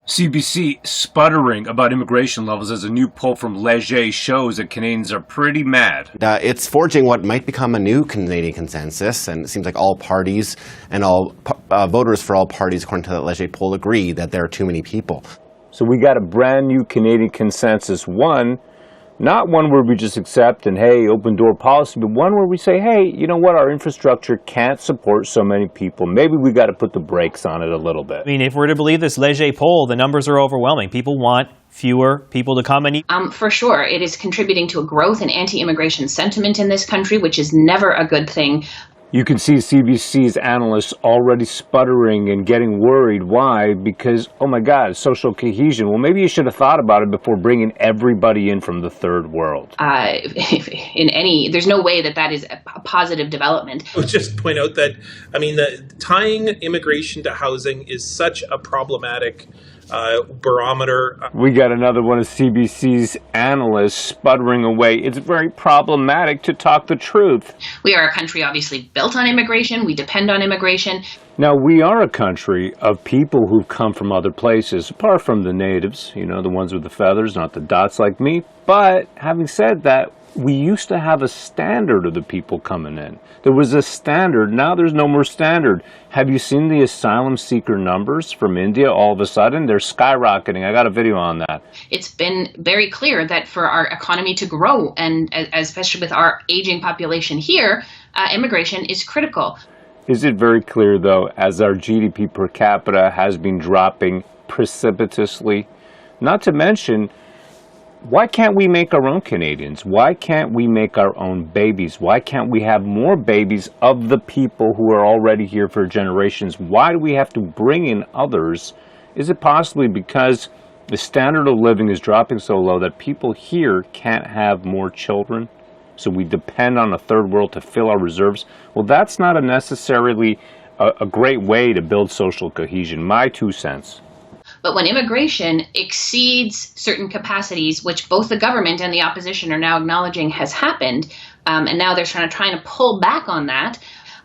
CBC sputtering about immigration levels as a new poll from Leger shows that Canadians are pretty mad. It's forging what might become a new Canadian consensus, and it seems like all parties and all voters for all parties, according to the Leger poll, agree that there are too many people. So we got a brand new Canadian consensus. One, not one where we just accept and, hey, open door policy, but one where we say, hey, you know what, our infrastructure can't support so many people. Maybe we got to put the brakes on it a little bit. I mean, if we're to believe this Leger poll, the numbers are overwhelming. People want fewer people to come and eat. For sure, it is contributing to a growth in anti-immigration sentiment in this country, which is never a good thing. You can see CBC's analysts already sputtering and getting worried. Why? Because, oh my God, social cohesion. Well, maybe you should have thought about it before bringing everybody in from the third world. There's no way that is a positive development. I would just point out that, tying immigration to housing is such a problematic barometer. We got another one of CBC's analysts sputtering away. It's very problematic to talk the truth. We are a country obviously built on immigration. We depend on immigration. Now, we are a country of people who've come from other places, apart from the natives, the ones with the feathers, not the dots like me. But having said that, we used to have a standard of the people coming in. There was a standard. Now there's no more standard. Have you seen the asylum seeker numbers from India? All of a sudden, they're skyrocketing. I got a video on that. It's been very clear that for our economy to grow, and especially with our aging population here, immigration is critical. Is it very clear, though, as our GDP per capita has been dropping precipitously? Not to mention, why can't we make our own Canadians? Why can't we make our own babies? Why can't we have more babies of the people who are already here for generations? Why do we have to bring in others? Is it possibly because the standard of living is dropping so low that people here can't have more children? So we depend on a third world to fill our reserves? Well, that's not necessarily a great way to build social cohesion. My 2 cents. But when immigration exceeds certain capacities, which both the government and the opposition are now acknowledging has happened, and now they're trying to pull back on that,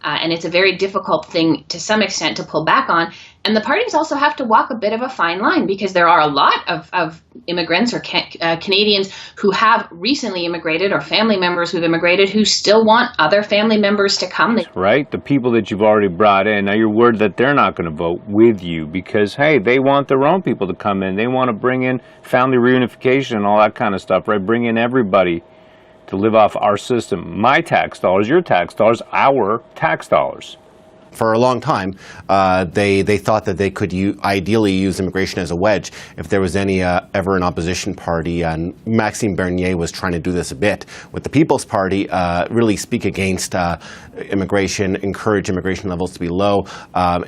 and it's a very difficult thing to some extent to pull back on. And the parties also have to walk a bit of a fine line, because there are a lot of immigrants or Canadians who have recently immigrated, or family members who've immigrated, who still want other family members to come. Right? The people that you've already brought in. Now you're worried that they're not going to vote with you because, hey, they want their own people to come in. They want to bring in family reunification and all that kind of stuff, right? Bring in everybody to live off our system. My tax dollars, your tax dollars, our tax dollars. For a long time, they thought that they could ideally use immigration as a wedge. If there was any ever an opposition party, and Maxime Bernier was trying to do this a bit with the People's Party, really speak against immigration, encourage immigration levels to be low.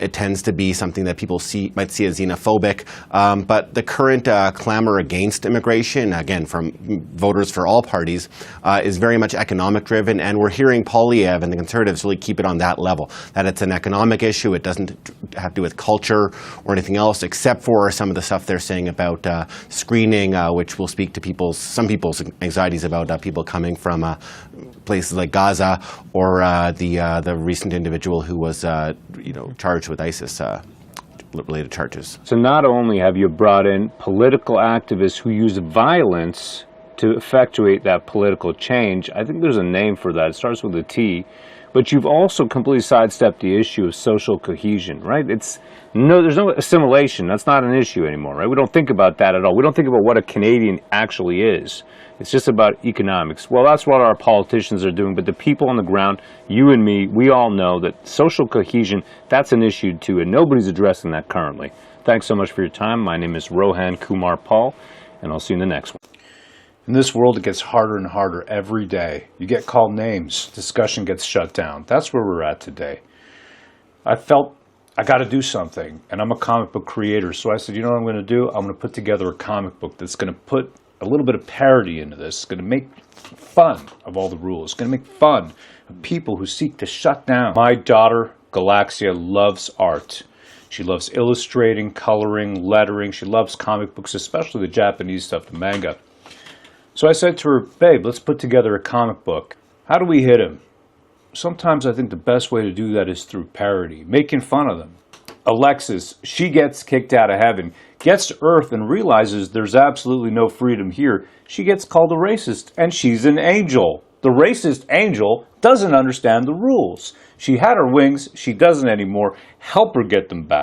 It tends to be something that people might see as xenophobic. But the current clamor against immigration, again, from voters for all parties, is very much economic driven. And we're hearing Poilievre and the Conservatives really keep it on that level, that it's an economic issue. It doesn't have to do with culture or anything else, except for some of the stuff they're saying about screening, which will speak to some people's anxieties about people coming from places like Gaza, or the recent individual who was charged with ISIS related charges. So not only have you brought in political activists who use violence to effectuate that political change, I think there's a name for that. It starts with a T. But you've also completely sidestepped the issue of social cohesion, right? There's no assimilation. That's not an issue anymore, right? We don't think about that at all. We don't think about what a Canadian actually is. It's just about economics. Well, that's what our politicians are doing. But the people on the ground, you and me, we all know that social cohesion, that's an issue too, and nobody's addressing that currently. Thanks so much for your time. My name is Rohan Kumar Paul, and I'll see you in the next one. In this world, it gets harder and harder every day. You get called names. Discussion gets shut down. That's where we're at today. I felt I got to do something, and I'm a comic book creator, so I said, you know what I'm going to do? I'm going to put together a comic book that's going to put a little bit of parody into this. It's going to make fun of all the rules. It's going to make fun of people who seek to shut down. My daughter, Galaxia, loves art. She loves illustrating, coloring, lettering. She loves comic books, especially the Japanese stuff, the manga. So I said to her, babe, let's put together a comic book. How do we hit him? Sometimes I think the best way to do that is through parody, making fun of them. Alexis, she gets kicked out of heaven, gets to Earth and realizes there's absolutely no freedom here. She gets called a racist, and she's an angel. The racist angel doesn't understand the rules. She had her wings, she doesn't anymore. Help her get them back.